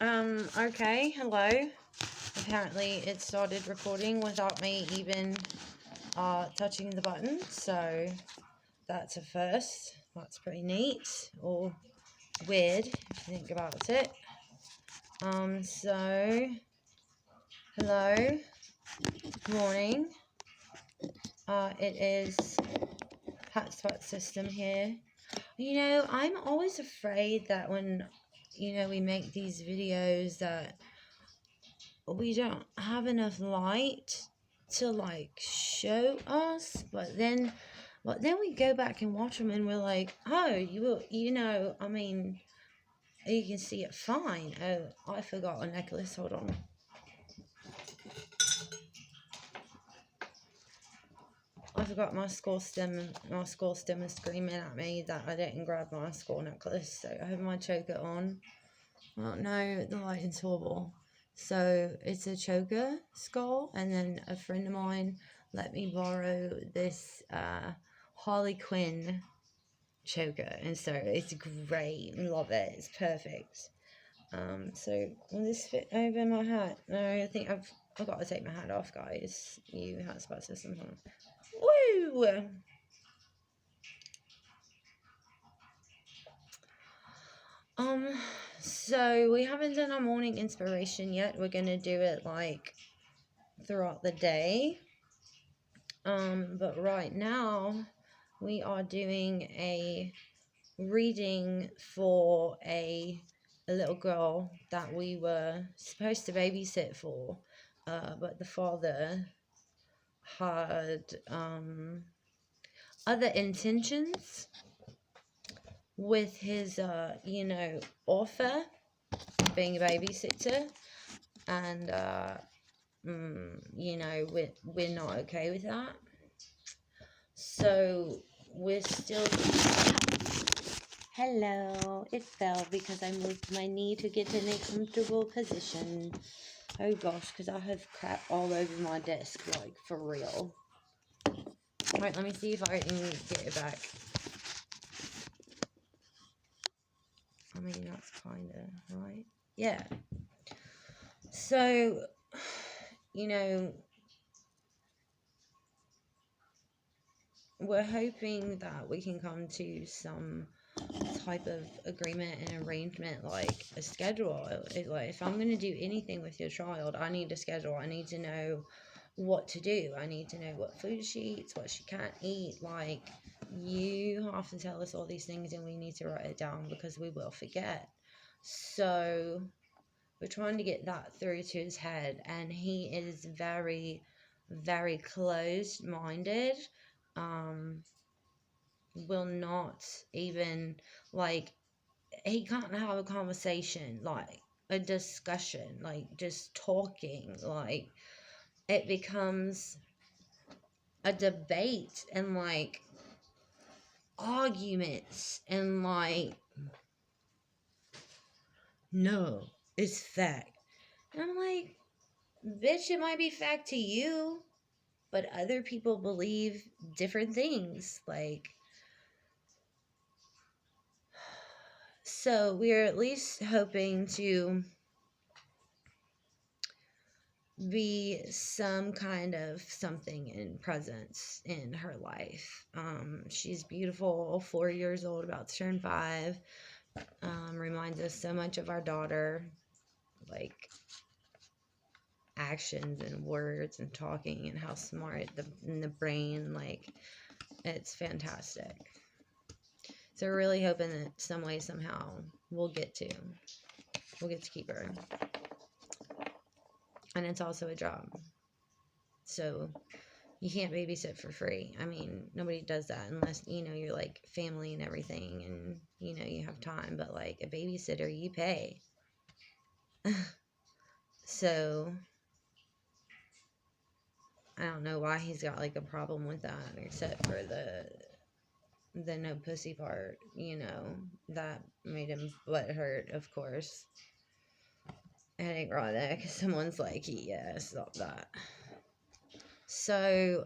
Okay, hello. Apparently it started recording without me even touching the button, so that's a first. That's pretty neat, or weird if you think about it. So hello, good morning. It is hotspot system here. I'm always afraid that when we make these videos that we don't have enough light to show us, but then we go back and watch them and we're like, oh, I mean, you can see it fine. Oh, I forgot a necklace. Hold on. I forgot my school stem. My school stem is screaming at me that I didn't grab my school necklace, so I have my choker on. Well, no, the lighting's horrible. So it's a choker skull, and then a friend of mine let me borrow this Harley Quinn choker, and so it's great. Love it. It's perfect. So will this fit over my hat? No, I think I've got to take my hat off, guys. You hotspot system. Woo! So we haven't done our morning inspiration yet. We're gonna do it throughout the day. But right now we are doing a reading for a little girl that we were supposed to babysit for, but the father had other intentions with his offer being a babysitter, and we're not okay with that. So we're still... Hello, it fell because I moved my knee to get in a comfortable position. Oh gosh, because I have crap all over my desk, for real. Right, let me see if I can get it back. I mean, that's kind of right. Yeah. So, we're hoping that we can come to some type of agreement and arrangement, like a schedule. If I'm going to do anything with your child, I need a schedule. I need to know what to do. I need to know what food she eats, what she can't eat. You have to tell us all these things, and we need to write it down because we will forget. So we're trying to get that through to his head, and he is very, very closed-minded. Will not even, he can't have a conversation, a discussion, just talking. It becomes a debate and arguments and no, it's fact. And I'm like, bitch, it might be fact to you, but other people believe different things. So we're at least hoping to be some kind of something in presence in her life. She's beautiful, 4 years old, about to turn 5. Reminds us so much of our daughter, actions and words and talking and how smart in the brain, it's fantastic. So we're really hoping that some way, somehow, we'll get to keep her. And it's also a job. So you can't babysit for free. I mean, nobody does that unless, you're family and everything and, you have time. But a babysitter, you pay. So I don't know why he's got a problem with that, except for the no pussy part, that made him butthurt, of course. And ironic, because someone's like, yeah, stop that. So,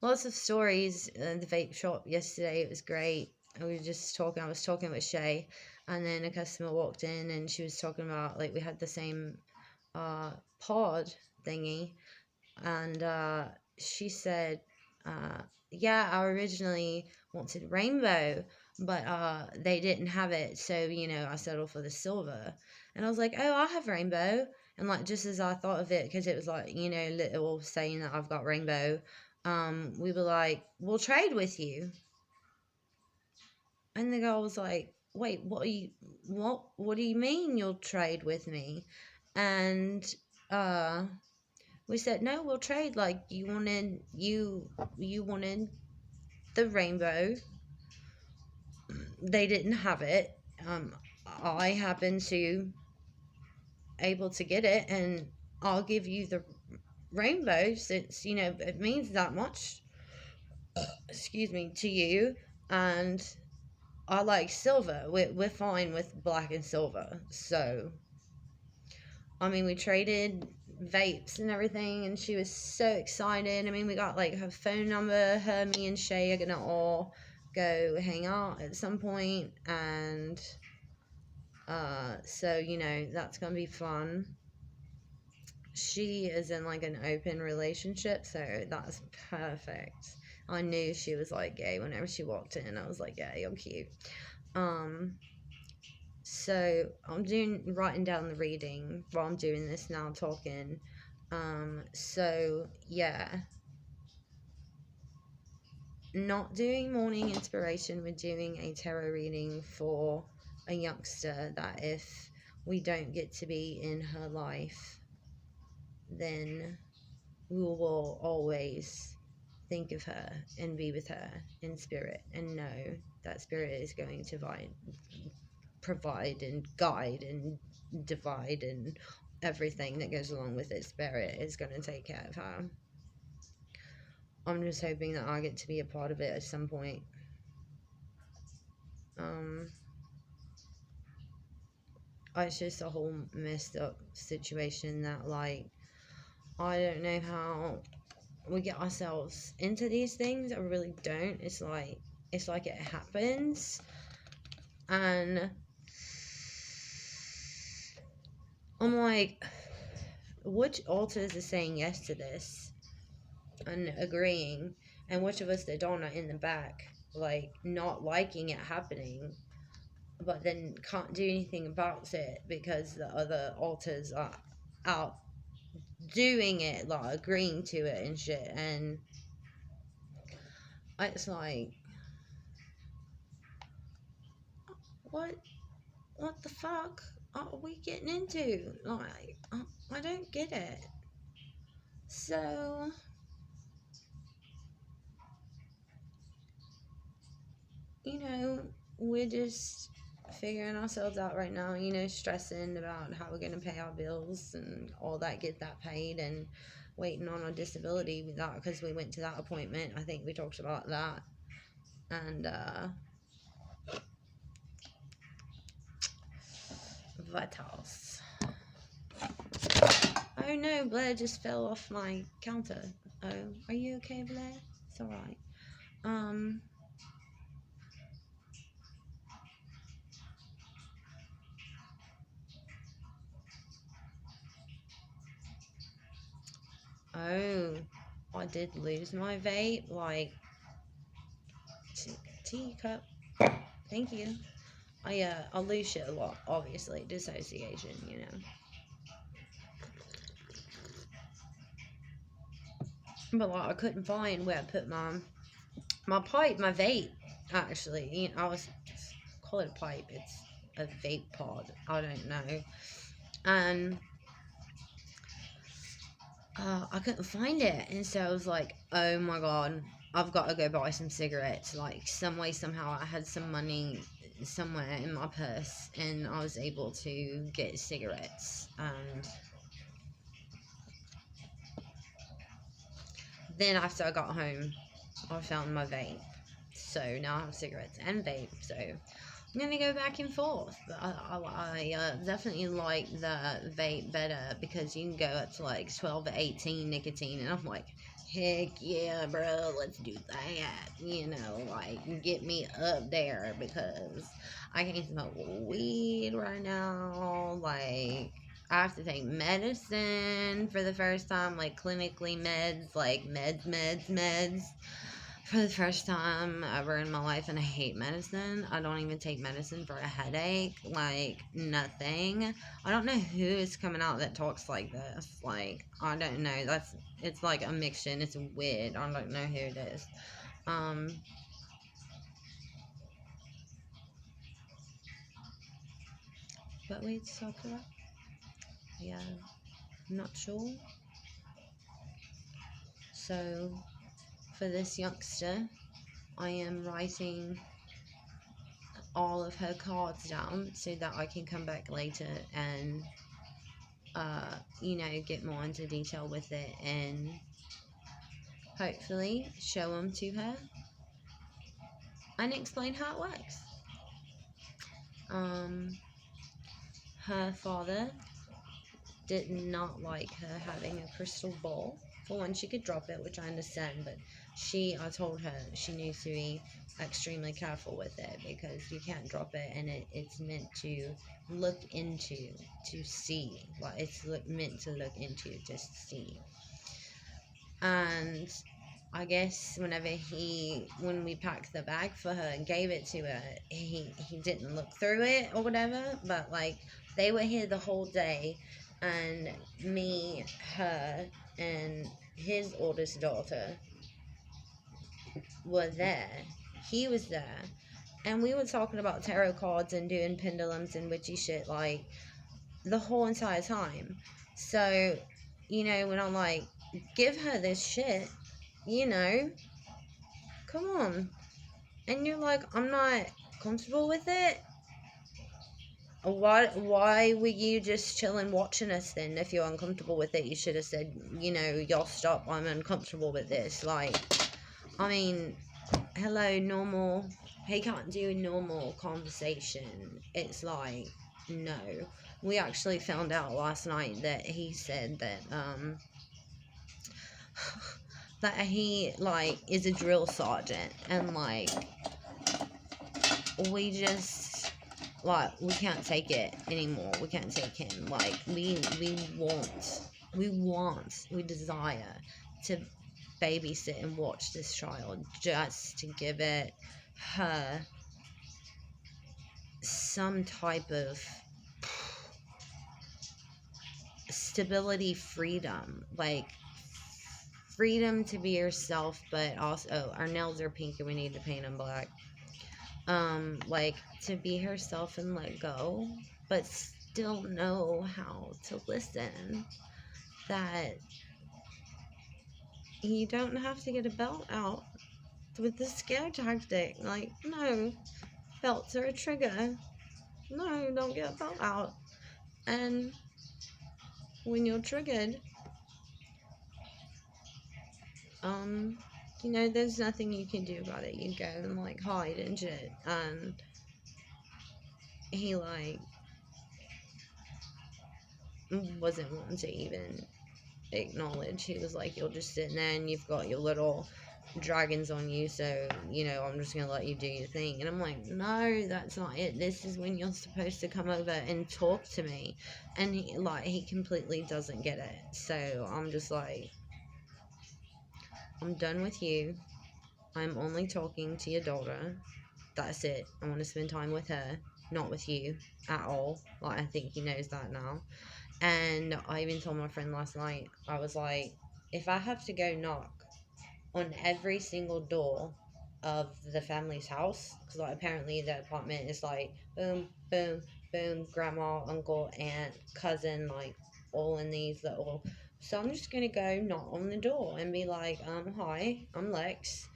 lots of stories in the vape shop yesterday. It was great. we were just talking. I was talking with Shay, and then a customer walked in, and she was talking about, like, we had the same pod thingy, and she said, yeah, I originally wanted rainbow, but they didn't have it, so, you know, I settled for the silver. And I was like, oh, I have rainbow. And, like, just as I thought of it, because it was, like, you know, little saying that I've got rainbow, we were like, we'll trade with you. And the girl was like, wait, what do you mean you'll trade with me? And we said, no, we'll trade. Like, you wanted the rainbow. They didn't have it. I happened to able to get it, and I'll give you the rainbow, since, you know, it means that much, excuse me, to you. And I like silver. We're fine with black and silver. So, I mean, we traded vapes and everything, and she was so excited. I mean, we got, like, her phone number. Her, me, and Shay are gonna all go hang out at some point, and so, you know, that's gonna be fun. She is in, like, an open relationship, so that's perfect. I knew she was, like, gay whenever she walked in. I was like, yeah, you're cute. So I'm writing down the reading while I'm doing this now, talking. So yeah, not doing morning inspiration. We're doing a tarot reading for a youngster that, if we don't get to be in her life, then we will always think of her and be with her in spirit, and know that spirit is going to provide and guide and divide, and everything that goes along with it. Spirit is going to take care of her. I'm just hoping that I get to be a part of it at some point. It's just a whole messed up situation that, like, I don't know how we get ourselves into these things. I really don't. It's like it happens, and I'm like, which alters are saying yes to this and agreeing, and which of us that don't are in the back, like, not liking it happening, but then can't do anything about it because the other alters are out doing it, like, agreeing to it and shit. And it's like, what the fuck are we getting into? Like, I don't get it. So, you know, we're just figuring ourselves out right now, you know, stressing about how we're going to pay our bills and all that, get that paid, and waiting on our disability with that, because we went to that appointment. I think we talked about that. And what else? Oh no, Blair just fell off my counter. Oh, are you okay, Blair? It's alright. Oh, I did lose my vape, like, teacup. Thank you. I lose shit a lot, obviously. Dissociation, you know. But, like, I couldn't find where I put my pipe, my vape, actually. You know, I was, call it a pipe, it's a vape pod. I don't know. And I couldn't find it, and so I was like, oh my god, I've got to go buy some cigarettes. Like, some way, somehow, I had some money somewhere in my purse, and I was able to get cigarettes. And then after I got home, I found my vape. So now I have cigarettes and vape. So I'm gonna go back and forth. But I definitely like the vape better, because you can go up to like 12 to 18 nicotine, and I'm like, heck yeah, bro, let's do that. You know, like, get me up there because I can't smoke weed right now. Like, I have to take medicine for the first time, like, clinically meds, like, meds for the first time ever in my life, and I hate medicine. I don't even take medicine for a headache, like nothing. I don't know who is coming out that talks like this. Like, I don't know. It's like a mixture. It's weird. I don't know who it is. Um, but we talk about, yeah, I'm not sure. So for this youngster, I am writing all of her cards down so that I can come back later and get more into detail with it and hopefully show them to her and explain how it works. Um, Her father did not like her having a crystal ball. For one, she could drop it, which I understand, but I told her she needs to be extremely careful with it because you can't drop it, and it's meant to look into, to see. Like, meant to look into, just see. And I guess when we packed the bag for her and gave it to her, he didn't look through it or whatever, but like they were here the whole day, and me, her, and his oldest daughter were there. He was there, and we were talking about tarot cards and doing pendulums and witchy shit like the whole entire time. So, when I'm like, give her this shit, come on. And you're like, I'm not comfortable with it. Why were you just chilling watching us then? If you're uncomfortable with it, you should have said, y'all stop, I'm uncomfortable with this. Like, I mean, hello, normal. He can't do a normal conversation. It's like, no. We actually found out last night that he said that, that he, like, is a drill sergeant. And, like, we just, like, we can't take it anymore. We can't take him. Like, we desire to babysit and watch this child just to give it her some type of stability, freedom, like freedom to be yourself, but also our nails are pink and we need to paint them black. Like to be herself and let go, but still know how to listen. That you don't have to get a belt out with the scare tactic. Like, no, belts are a trigger. No, don't get a belt out. And when you're triggered, there's nothing you can do about it. You go and like hide and shit. And he like wasn't wanting to even acknowledge. He was like, you're just sitting there and you've got your little dragons on you, so I'm just gonna let you do your thing. And I'm like, no, that's not it. This is when you're supposed to come over and talk to me. And he completely doesn't get it. So I'm just like, I'm done with you. I'm only talking to your daughter. That's it. I want to spend time with her, not with you at all. Like, I think he knows that now. And I even told my friend last night, I was like, if I have to go knock on every single door of the family's house, because like apparently the apartment is like boom, boom, boom, grandma, uncle, aunt, cousin, like all in these little. So I'm just gonna go knock on the door and be like, hi, I'm Lex.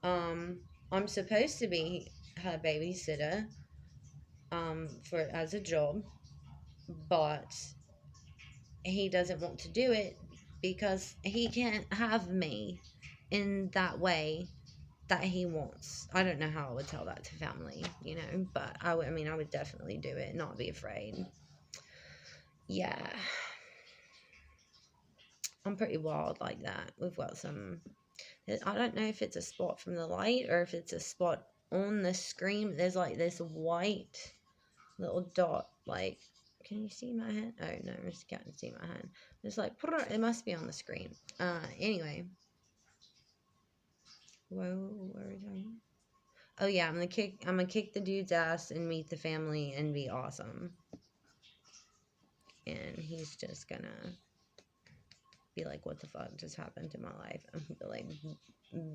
I'm supposed to be her babysitter, for as a job, but he doesn't want to do it because he can't have me in that way that he wants. I don't know how I would tell that to family, but I would definitely do it, not be afraid. Yeah. I'm pretty wild like that. We've got some, I don't know if it's a spot from the light or if it's a spot on the screen. There's like this white little dot, like, can you see my hand? Oh no, I just can't see my hand. It's like, it must be on the screen. Anyway. Whoa, where are we going? Oh yeah, I'm gonna kick the dude's ass and meet the family and be awesome. And he's just gonna be like, what the fuck just happened to my life? I'm gonna be like,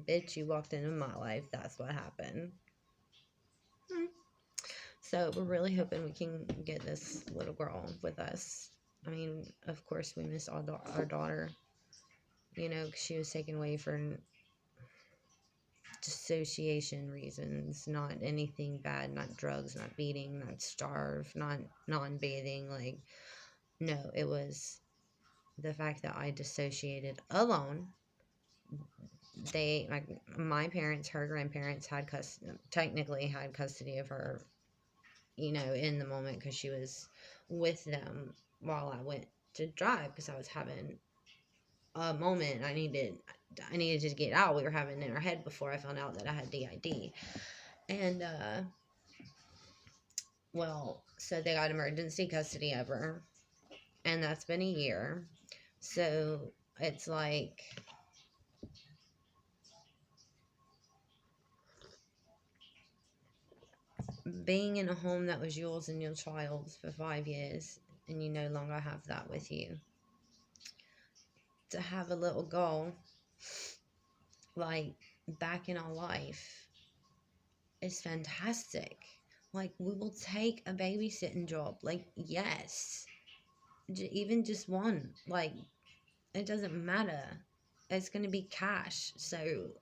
bitch, you walked into my life, that's what happened. So we're really hoping we can get this little girl with us. I mean, of course we miss our daughter, you know, because she was taken away for dissociation reasons, not anything bad, not drugs, not beating, not starve, not non-bathing. Like, no, it was the fact that I dissociated alone. They, like, my parents, her grandparents technically had custody of her, you know, in the moment, because she was with them while I went to drive, because I was having a moment. I needed to get out. We were having in our head before I found out that I had DID. And well, so they got emergency custody of her, and that's been a year. So it's like, being in a home that was yours and your child's for 5 years, and you no longer have that with you. To have a little girl, like, back in our life is fantastic. Like, we will take a babysitting job. Like, yes. Even just one. Like, it doesn't matter. It's going to be cash. So,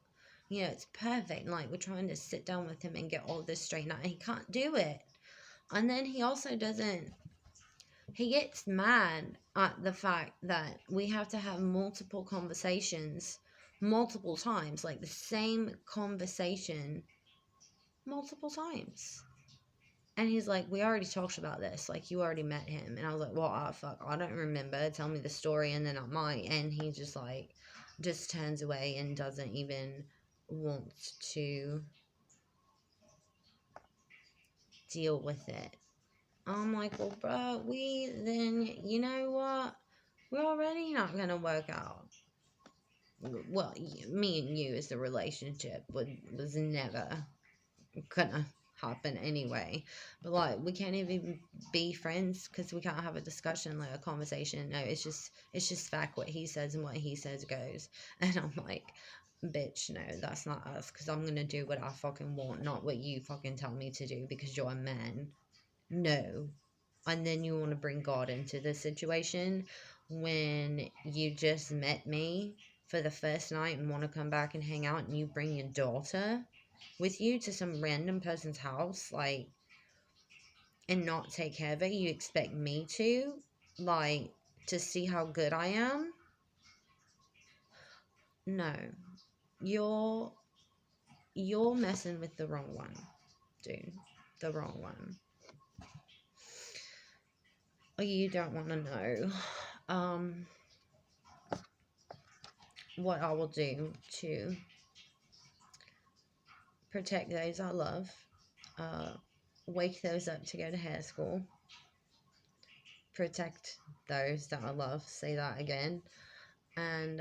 you know, it's perfect. Like, we're trying to sit down with him and get all this straightened out. And he can't do it. And then he also doesn't. He gets mad at the fact that we have to have multiple conversations multiple times. Like, the same conversation multiple times. And he's like, we already talked about this. Like, you already met him. And I was like, well, fuck, I don't remember. Tell me the story, and then I might. And he just, like, just turns away and doesn't even want to deal with it. I'm like, well, bro, you know what? We're already not going to work out. Well, me and you as a relationship was never gonna happen anyway. But, like, we can't even be friends because we can't have a discussion, like a conversation. No, it's just fact. What he says and what he says goes. And I'm like, bitch, no, that's not us, because I'm gonna do what I fucking want, not what you fucking tell me to do because you're a man. No. And then you want to bring God into the situation when you just met me for the first night and want to come back and hang out, and you bring your daughter with you to some random person's house, like, and not take care of it. You expect me to, like, to see how good I am? No. You're messing with the wrong one, dude. The wrong one. You don't want to know what I will do to protect those I love, wake those up to go to hair school, protect those that I love, say that again, and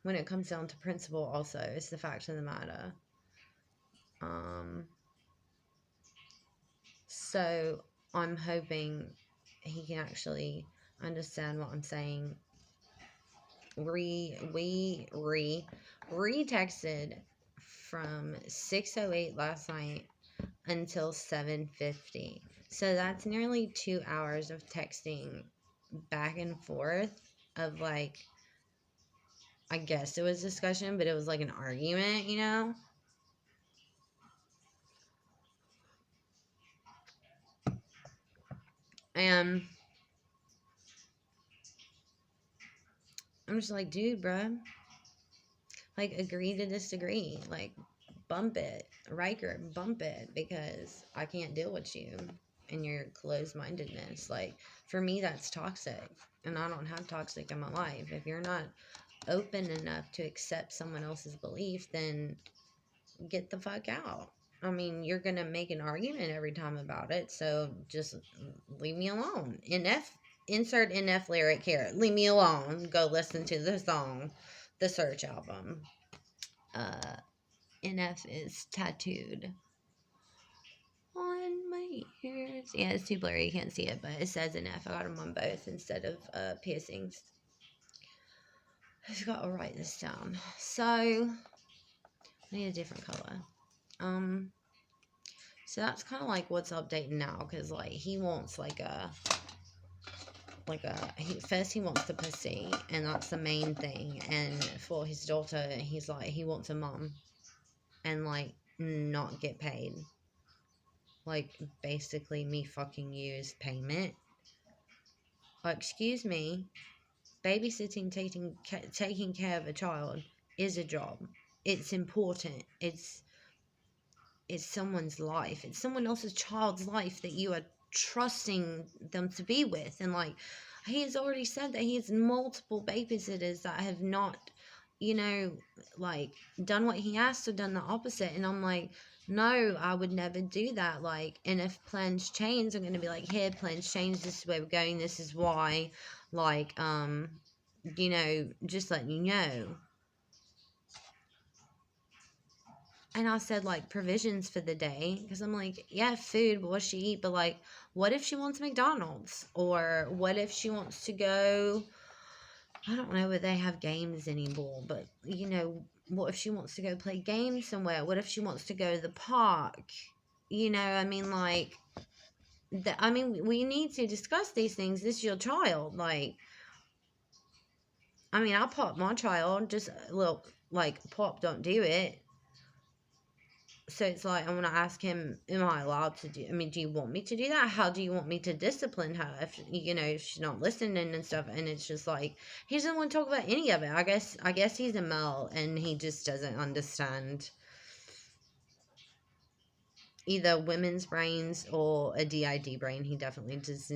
when it comes down to principle also, it's the fact of the matter. So I'm hoping he can actually understand what I'm saying. We re-texted from 6:08 last night until 7:50. So that's nearly 2 hours of texting back and forth of, like, I guess it was discussion, but it was like an argument, you know? And I'm just like, dude, bro, like, agree to disagree. Like, bump it. Riker, bump it, because I can't deal with you. and your closed-mindedness. Like, for me, that's toxic, and I don't have toxic in my life. If you're not open enough to accept someone else's belief, then get the fuck out. I mean, you're gonna make an argument every time about it, so just leave me alone. Insert NF lyric here. Leave me alone. Go listen to the song, the Search album. NF is tattooed on my ears. Yeah, it's too blurry, you can't see it, but it says NF. I got them on both instead of piercings. I just gotta write this down. So, I need a different color. So that's kind of like what's updating now, because like he wants first he wants the pussy, and that's the main thing. And for his daughter, he's like, he wants a mom, and like not get paid. Like, basically me fucking you is payment. Like, excuse me, babysitting, taking care of a child is a job. It's important. It's someone's life. It's someone else's child's life that you are trusting them to be with. And like, he has already said that he has multiple babysitters that have not, like, done what he asked or done the opposite. And I'm like, no, I would never do that. Like, and if plans change, I'm going to be like, here, plans change, this is where we're going, this is why. Like, just letting you know. And I said, like, provisions for the day. Because I'm like, yeah, food, but what does she eat? But, like, what if she wants McDonald's? Or what if she wants to go... I don't know whether they have games anymore. But, what if she wants to go play games somewhere? What if she wants to go to the park? I mean, like... we need to discuss these things. This is your child. Like... I mean, I'll pop my child. Just, look, like, pop, don't do it. So it's like, I want to ask him, am I allowed to do, do you want me to do that? How do you want me to discipline her if she's not listening and stuff? And it's just like, he doesn't want to talk about any of it. I guess he's a male and he just doesn't understand either women's brains or a DID brain. He definitely does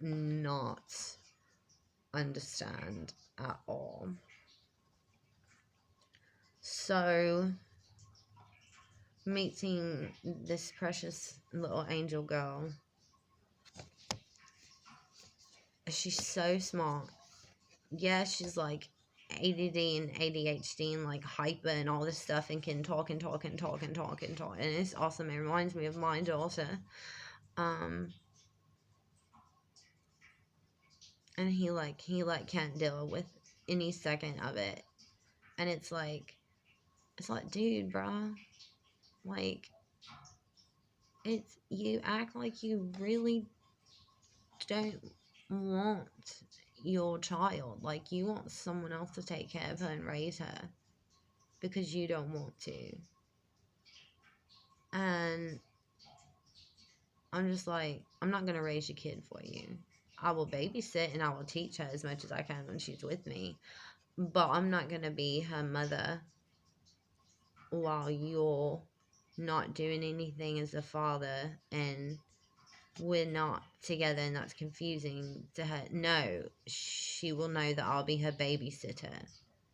not understand at all. So... meeting this precious little angel girl. She's so smart. Yeah, she's like ADD and ADHD and like hyper and all this stuff, and can talk and talk and talk and talk and talk. And it's awesome. It reminds me of my daughter. And he can't deal with any second of it. And it's like, dude, bruh. Like, you act like you really don't want your child. Like, you want someone else to take care of her and raise her because you don't want to. And I'm just like, I'm not going to raise your kid for you. I will babysit and I will teach her as much as I can when she's with me, but I'm not going to be her mother while you're not doing anything as a father and we're not together, and that's confusing to her. No, she will know that I'll be her babysitter.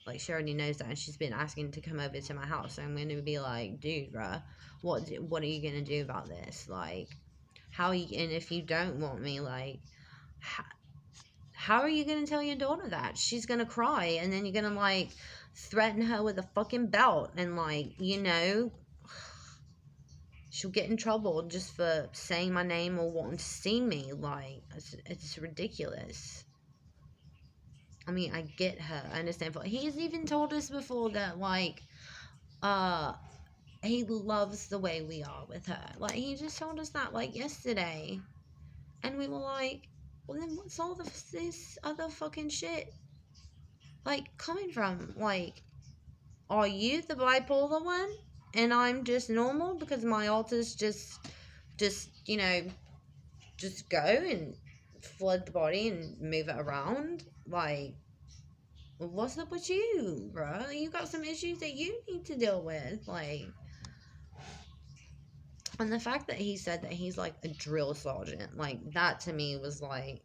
Like, she already knows that, and she's been asking to come over to my house. So I'm going to be like, dude, bruh, what are you going to do about this? Like, and if you don't want me, like, how are you going to tell your daughter that? She's going to cry, and then you're going to, like, threaten her with a fucking belt, and, like, she'll get in trouble just for saying my name or wanting to see me. Like, it's ridiculous. I mean, I get her. I understand. But he's even told us before that, like, he loves the way we are with her. Like, he just told us that, like, yesterday. And we were like, well, then what's all this other fucking shit, like, coming from? Like, are you the bipolar one? And I'm just normal because my alters just go and flood the body and move it around. Like, what's up with you, bro? You got some issues that you need to deal with. Like, And the fact that he said that he's like a drill sergeant, like that to me was like,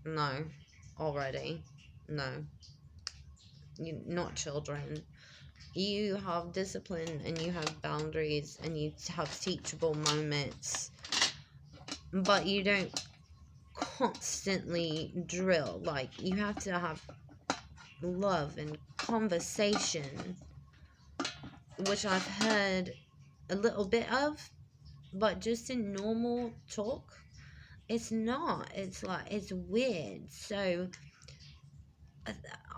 no, already, no, you not children. You have discipline and you have boundaries and you have teachable moments, but you don't constantly drill. Like, you have to have love and conversation, which I've heard a little bit of, but just in normal talk, it's not. It's like, it's weird. So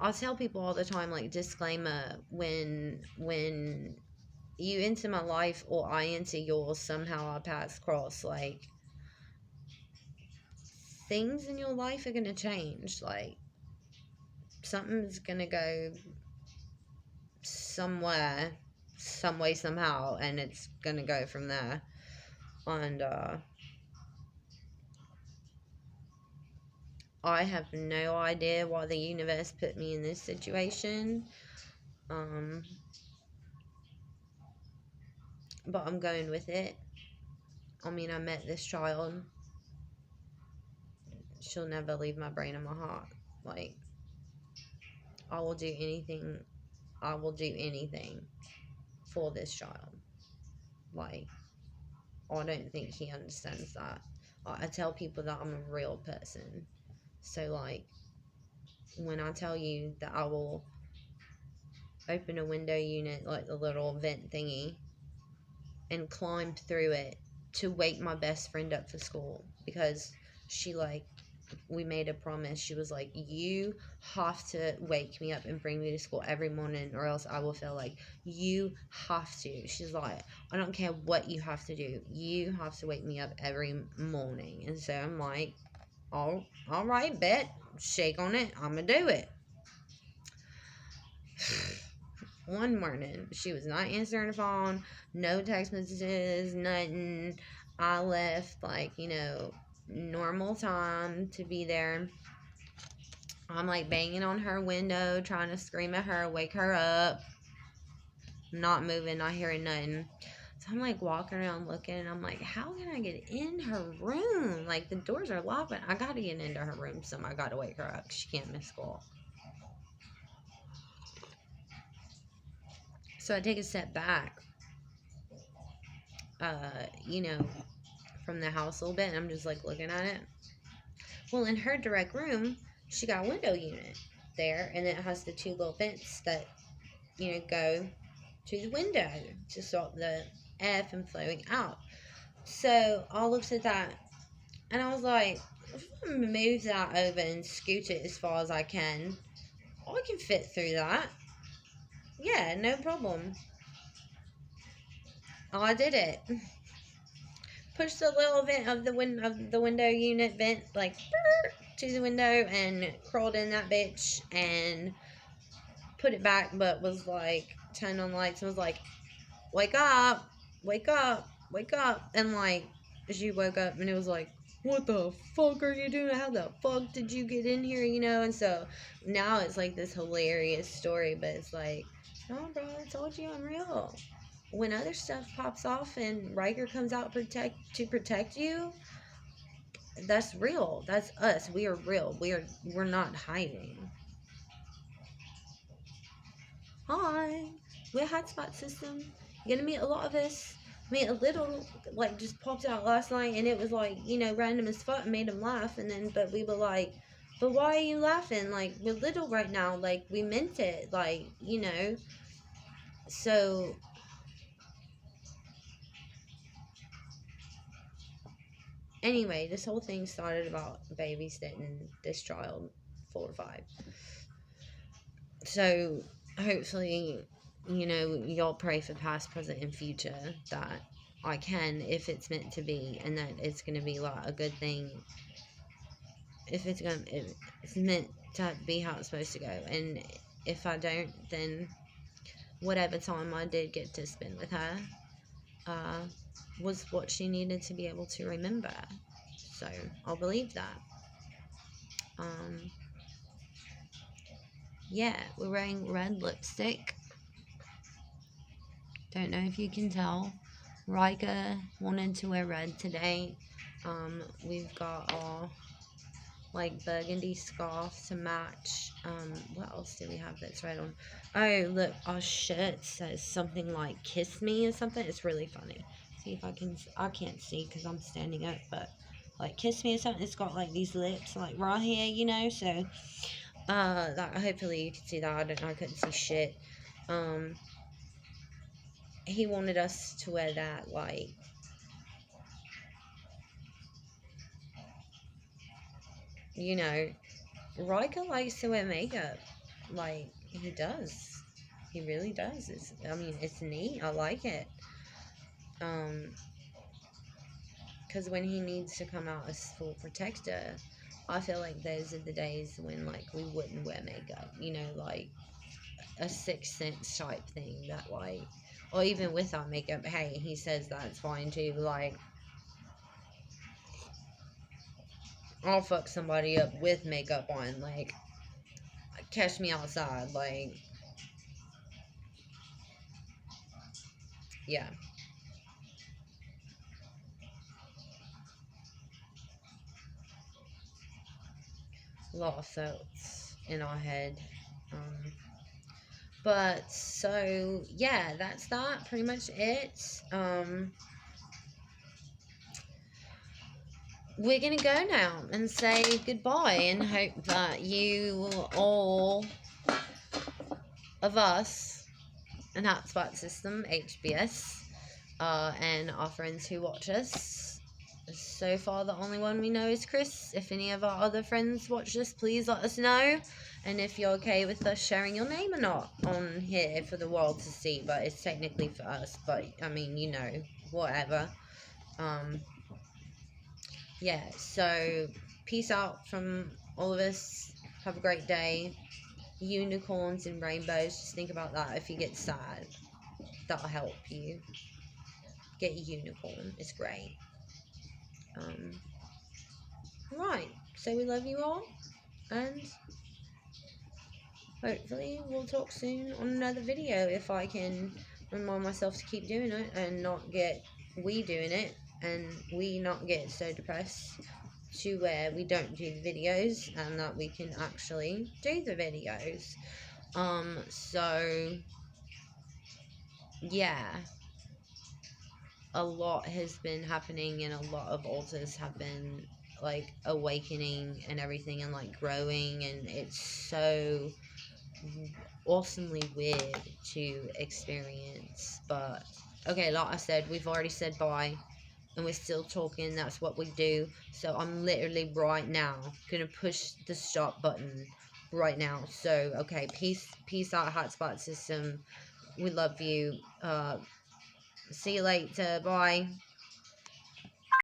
I tell people all the time, like, disclaimer, when you into my life or I into yours, somehow our paths cross, like, things in your life are gonna change. Like, something's gonna go somewhere, some way, somehow, and it's gonna go from there. And I have no idea why the universe put me in this situation. But I'm going with it. I mean, I met this child. She'll never leave my brain and my heart. Like, I will do anything. I will do anything for this child. Like, I don't think he understands that. I tell people that I'm a real person. So, like, when I tell you that I will open a window unit, like the little vent thingy, and climb through it to wake my best friend up for school, because she, like, we made a promise. She was like, you have to wake me up and bring me to school every morning, or else I will feel like you have to. She's like, I don't care what you have to do. You have to wake me up every morning. And so I'm like, all right, bet. Shake on it. I'm going to do it. One morning, she was not answering the phone, no text messages, nothing. I left, like, normal time to be there. I'm, like, banging on her window, trying to scream at her, wake her up. Not moving, not hearing nothing. So I'm, like, walking around looking, and I'm like, how can I get in her room? Like, the doors are locked, but I gotta get into her room, so I gotta wake her up. She can't miss school. So I take a step back, from the house a little bit, and I'm just, like, looking at it. Well, in her direct room, she got a window unit there, and then it has the two little vents that, go to the window to stop the air from flowing out. So I looked at that, and I was like, if I move that over and scoot it as far as I can fit through that. Yeah, no problem. I did it. Pushed the little vent of the window unit vent, like, to the window, and crawled in that bitch and put it back, but was like, turned on lights and was like, wake up, wake up, wake up. And, like, she woke up and it was like, what the fuck are you doing? How the fuck did you get in here? And so now it's like this hilarious story, but it's like, no, bro, I told you I'm real. When other stuff pops off and Riker comes out to protect you, that's real. That's us. We are real. We're not hiding. Hi, we're a hotspot system. You're gonna meet a lot of us. I mean, a little, like, just popped out last night, and it was like, random as fuck, and made them laugh. And then, but we were like, but why are you laughing? Like, we're little right now. Like, we meant it. Like, So anyway, this whole thing started about babysitting this child, 4 to 5. So hopefully, y'all pray for past, present, and future that I can, if it's meant to be, and that it's gonna be like a good thing. If it's meant to be how it's supposed to go, and if I don't, then whatever time I did get to spend with her, was what she needed to be able to remember. So I'll believe that. Yeah, we're wearing red lipstick. Don't know if you can tell. Rika wanted to wear red today. We've got our like burgundy scarf to match. What else do we have that's red on? Oh, look, our shirt says something like "kiss me" or something. It's really funny. See if I can't see because I'm standing up, but like "kiss me" or something. It's got like these lips like right here, you know. So that hopefully you can see that. I don't know, I couldn't see shit. He wanted us to wear that, like, you know, Riker likes to wear makeup. Like, he does. He really does. I mean, it's neat. I like it. Because when he needs to come out as full protector, I feel like those are the days when, like, we wouldn't wear makeup. You know, like, a Sixth Sense type thing that, like, or even without makeup, hey, he says that's fine too. Like, I'll fuck somebody up with makeup on. Like, catch me outside. Like, yeah. A lot of thoughts in our head. But so yeah, that's that. Pretty much it. We're gonna go now and say goodbye and hope that you all of us and Hotspot System HBS and our friends who watch us. So far, the only one we know is Chris. If any of our other friends watch this, please let us know. And if you're okay with us sharing your name or not on here for the world to see, but it's technically for us. But I mean, you know, whatever. Yeah. So peace out from all of us. Have a great day. Unicorns and rainbows. Just think about that. If you get sad, that'll help you. Get a unicorn. It's great. Right. So we love you all, and hopefully we'll talk soon on another video if I can remind myself to keep doing it and not get we doing it and we not get so depressed to where we don't do the videos and that we can actually do the videos. So yeah, a lot has been happening and a lot of altars have been like awakening and everything and like growing, and it's so awesomely weird to experience. But okay, like I said, we've already said bye and we're still talking. That's what we do. So I'm literally right now gonna push the stop button right now. So okay, peace out, Hotspot System. We love you. See you later. Bye.